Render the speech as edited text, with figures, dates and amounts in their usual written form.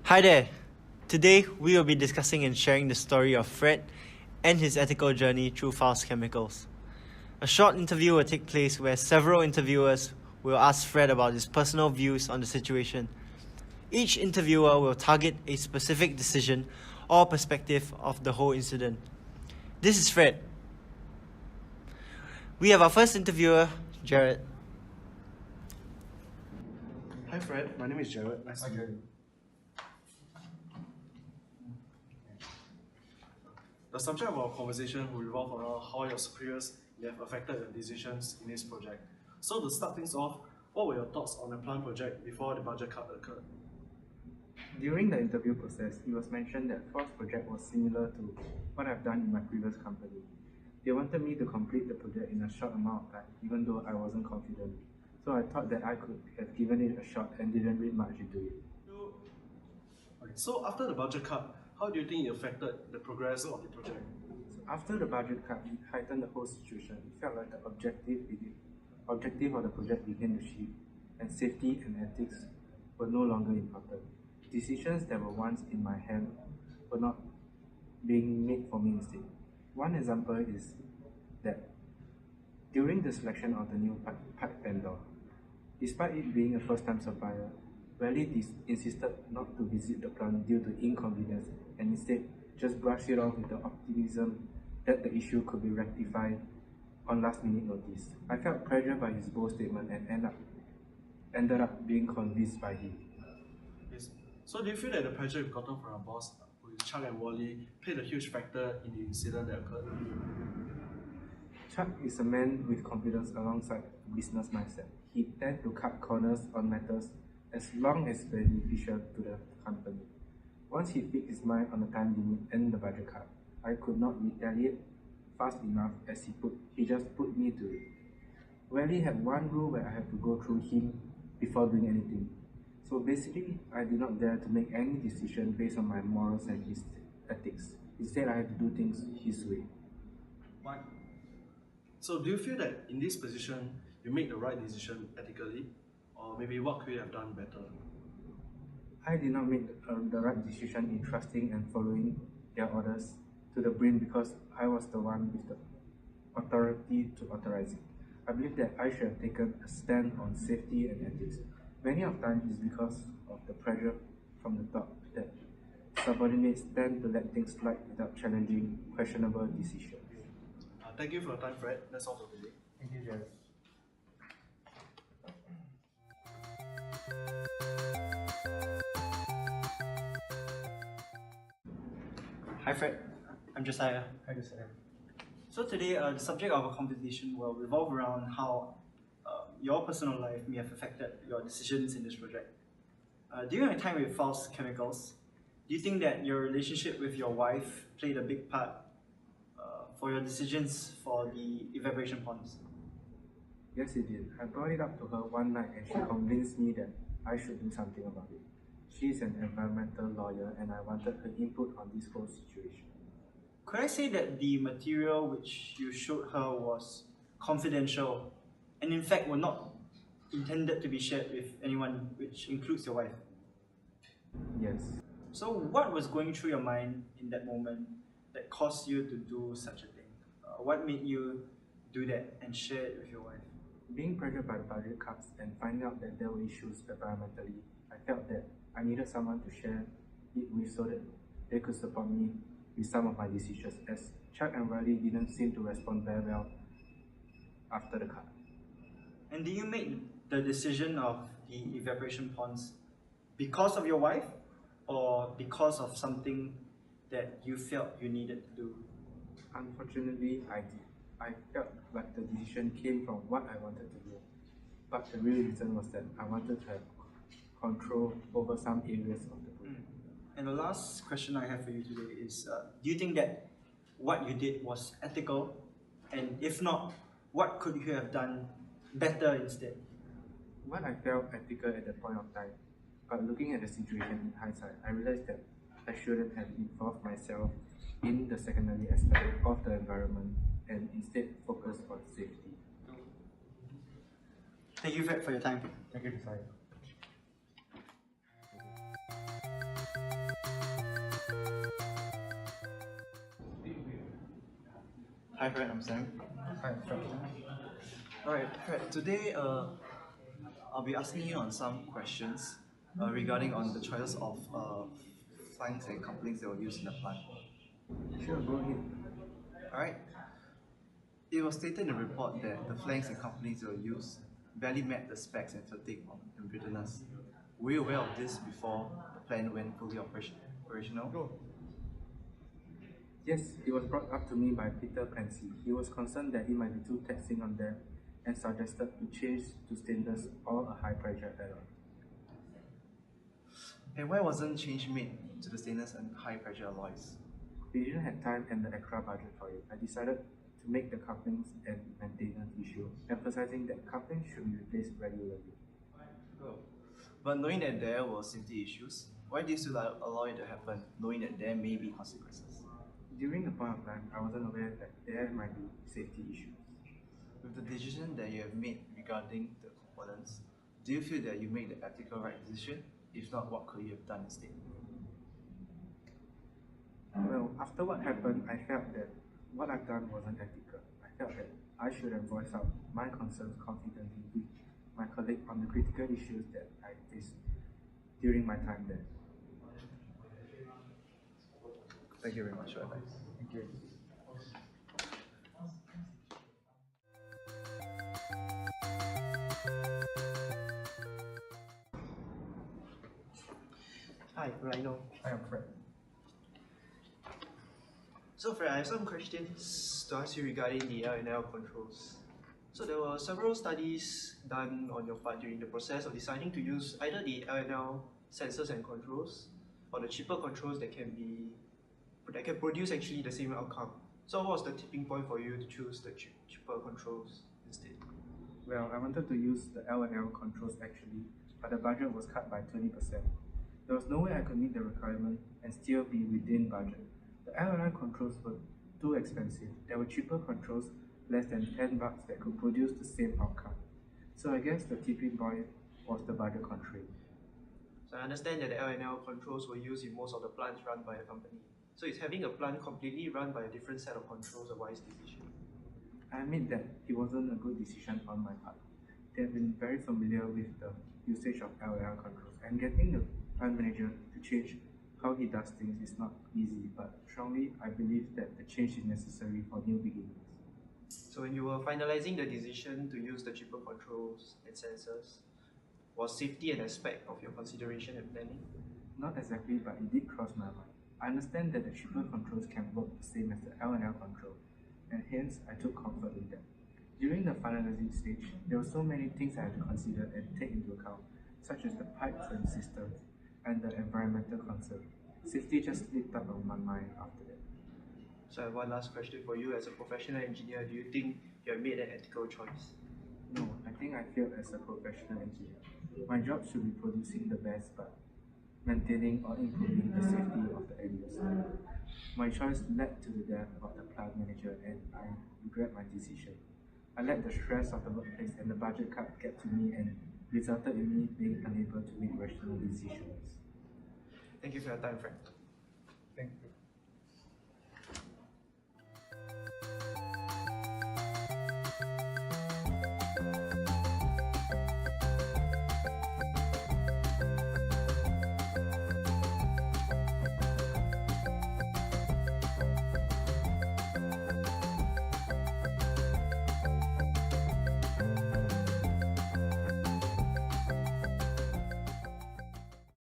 Hi there! Today we will be discussing and sharing the story of Fred and his ethical journey through Faust Chemicals. A short interview will take place where several interviewers will ask Fred about his personal views on the situation. Each interviewer will target a specific decision or perspective of the whole incident. This is Fred. We have our first interviewer, Jared. Hi Fred, my name is Jared. Nice to meet you. The subject of our conversation will revolve around how your superiors may have affected your decisions in this project. So to start things off, what were your thoughts on the plant project before the budget cut occurred? During the interview process, it was mentioned that Faust project was similar to what I've done in my previous company. They wanted me to complete the project in a short amount of time, even though I wasn't confident. So I thought that I could have given it a shot and didn't read much into it. So after the budget cut, how do you think it affected the progress of the project? So after the budget cut, it heightened the whole situation. It felt like the objective of the project began to shift, and safety and ethics were no longer important. Decisions that were once in my hand were not being made for me instead. One example is that during the selection of the new pipe vendor, despite it being a first-time supplier, Raleigh insisted not to visit the plant due to inconvenience and instead just brushed it off with the optimism that the issue could be rectified on last-minute notice. I felt pressured by his bold statement and ended up being convinced by him. Yes. So do you feel that the pressure you've gotten from your boss, who is Chuck and Wally, played a huge factor in the incident that occurred? Chuck is a man with confidence alongside a business mindset. He tends to cut corners on matters as long as beneficial to the company. Once he fixed his mind on the time limit and the budget cut, I could not retaliate fast enough as he just put me to it. Wally had one rule where I had to go through him before doing anything. So basically, I did not dare to make any decision based on my morals and his ethics. Instead, I had to do things his way. Why? So do you feel that in this position, you made the right decision ethically? Or maybe what could you have done better? I did not make the right decision in trusting and following their orders to the brim because I was the one with the authority to authorize it. I believe that I should have taken a stand on safety and ethics. Many of times it's because of the pressure from the top that subordinates tend to let things slide without challenging questionable decisions. Thank you for your time, Fred. That's all for today. Thank you, Jared. Hi Fred, I'm Josiah. Hi, Josiah. So today, the subject of our conversation will revolve around how your personal life may have affected your decisions in this project. During your time with Faust Chemicals, do you think that your relationship with your wife played a big part for your decisions for the evaporation ponds? Yes, it did. I brought it up to her one night and she convinced me that I should do something about it. She is an environmental lawyer and I wanted her input on this whole situation. Could I say that the material which you showed her was confidential and in fact were not intended to be shared with anyone, which includes your wife? Yes. So what was going through your mind in that moment that caused you to do such a thing? What made you do that and share it with your wife? Being pressured by budget cuts and finding out that there were issues environmentally, I felt that I needed someone to share it with so that they could support me with some of my decisions, as Chuck and Riley didn't seem to respond very well after the cut. And do you make the decision of the evaporation ponds because of your wife or because of something that you felt you needed to do? Unfortunately, I did. I felt like the decision came from what I wanted to do, but the real reason was that I wanted to have control over some areas of the project. And the last question I have for you today is, do you think that what you did was ethical? And if not, what could you have done better instead? What I felt ethical at that point of time, but looking at the situation in hindsight, I realized that I shouldn't have involved myself in the secondary aspect of the environment and instead focus on safety. Thank you, Fred, for your time. Thank you, Josiah. Hi Fred, I'm Sam. Hi, Fred. Alright, Fred, today I'll be asking you on some questions regarding on the choices of flanks and couplings that were used in the plant. Sure, go ahead. Alright, it was stated in the report that the flanks and couplings that were used barely met the specs and fatigue and brittleness. Were you aware of this before the plant went fully operational? Yes, it was brought up to me by Peter Clancy. He was concerned that it might be too taxing on them and suggested to change to stainless or a high pressure alloy. And why wasn't change made to the stainless and high pressure alloys? We didn't have time and the extra budget for it. I decided to make the couplings and maintenance issue, emphasizing that couplings should be replaced regularly. Oh. But knowing that there were safety issues, why did you still allow it to happen, knowing that there may be consequences? During the point of time, I wasn't aware that there might be safety issues. With the decision that you have made regarding the components, do you feel that you made the ethical right decision? If not, what could you have done instead? Well, after what happened, I felt that what I've done wasn't ethical. I felt that I should have voiced out my concerns confidently with my colleague on the critical issues that I faced during my time there. Thank you very much for your advice. Thank you. Hi, Rhino. I am Fred. So Fred, I have some questions to ask you regarding the L&L controls. So there were several studies done on your part during the process of deciding to use either the L&L sensors and controls or the cheaper controls that can produce actually the same outcome. So what was the tipping point for you to choose the cheaper controls instead? Well, I wanted to use the L&L controls actually, but the budget was cut by 20%. There was no way I could meet the requirement and still be within budget. The L&L controls were too expensive. There were cheaper controls, less than $10 that could produce the same outcome. So I guess the tipping point was the budget constraint. So I understand that the L&L controls were used in most of the plants run by the company. So is having a plant completely run by a different set of controls a wise decision? I admit that it wasn't a good decision on my part. They have been very familiar with the usage of L&L controls, and getting the plant manager to change how he does things is not easy, but strongly I believe that the change is necessary for new beginnings. So when you were finalizing the decision to use the cheaper controls and sensors, was safety an aspect of your consideration and planning? Not exactly, but it did cross my mind. I understand that the cheaper controls can work the same as the L&L control, and hence I took comfort in that. During the finalizing stage, there were so many things I had to consider and take into account, such as the pipes and systems, and the environmental concern. Safety just slipped up on my mind after that. So I have one last question for you. As a professional engineer, do you think you have made an ethical choice? No, I think I failed as a professional engineer. My job should be producing the best, but maintaining or improving the safety of the end user. My choice led to the death of the plant manager, and I regret my decision. I let the stress of the workplace and the budget cut get to me and resulted in me being unable to make rational decisions. Thank you for your time, Frank. Thank you.